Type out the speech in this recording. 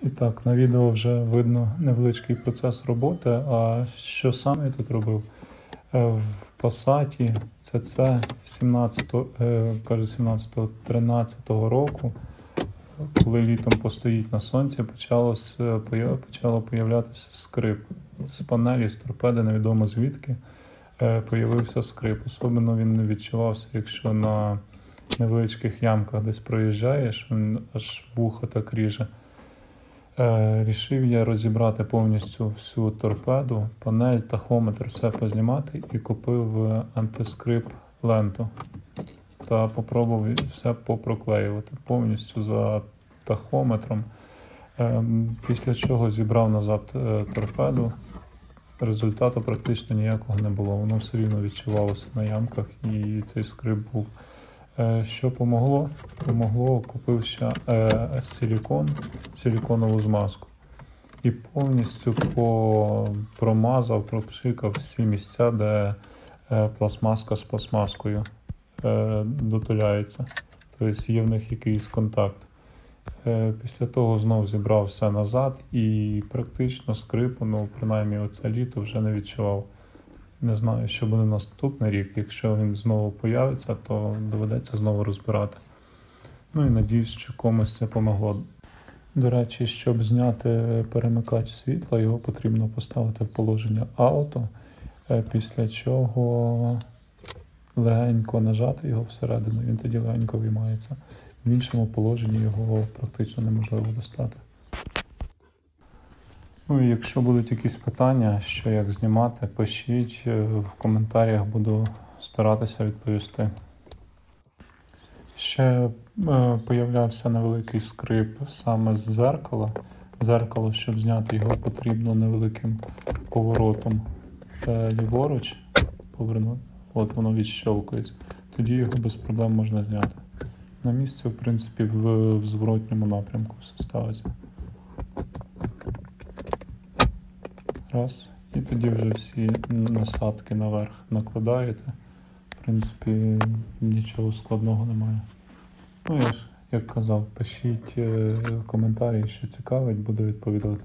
І так, на відео вже видно невеличкий процес роботи. А що саме я тут робив? В Passat CC 13 року, коли літом постоїть на сонці, почало появлятися скрип. З панелі, з торпеди, невідомо звідки, появився скрип. Особливо він не відчувався, якщо на невеличких ямках десь проїжджаєш, він аж вухо так ріже. Рішив я розібрати повністю всю торпеду, панель, тахометр, все познімати і купив антискрип ленту. Та попробував все попроклеювати повністю за тахометром. Після чого зібрав назад торпеду. Результату практично ніякого не було. Воно все рівно відчувалося на ямках і цей скрип був. Що помогло? Помогло, купив ще силіконову змазку. І повністю промазав, пропшикав всі місця, де пластмаска з пластмаскою дотуляється. Тобто є в них якийсь контакт. Після того знов зібрав все назад і практично скрипу, принаймні оце літо вже не відчував. Не знаю, що буде наступний рік. Якщо він знову появиться, то доведеться знову розбирати. І надіюсь, що комусь це помогло. До речі, щоб зняти перемикач світла, його потрібно поставити в положення ауто, після чого легенько нажати його всередину, він тоді легенько виймається. В іншому положенні його практично неможливо достати. І якщо будуть якісь питання, що як знімати, пишіть в коментарях, буду старатися відповісти. Ще появлявся невеликий скрип саме з дзеркала. Дзеркало, щоб зняти його, потрібно невеликим поворотом ліворуч повернути. От воно відщелкується. Тоді його без проблем можна зняти. На місці, в принципі, в зворотньому напрямку все ставиться. Раз. І тоді вже всі насадки наверх накладаєте. В принципі, нічого складного немає. Я ж, як казав, пишіть коментарі, що цікавить, буду відповідати.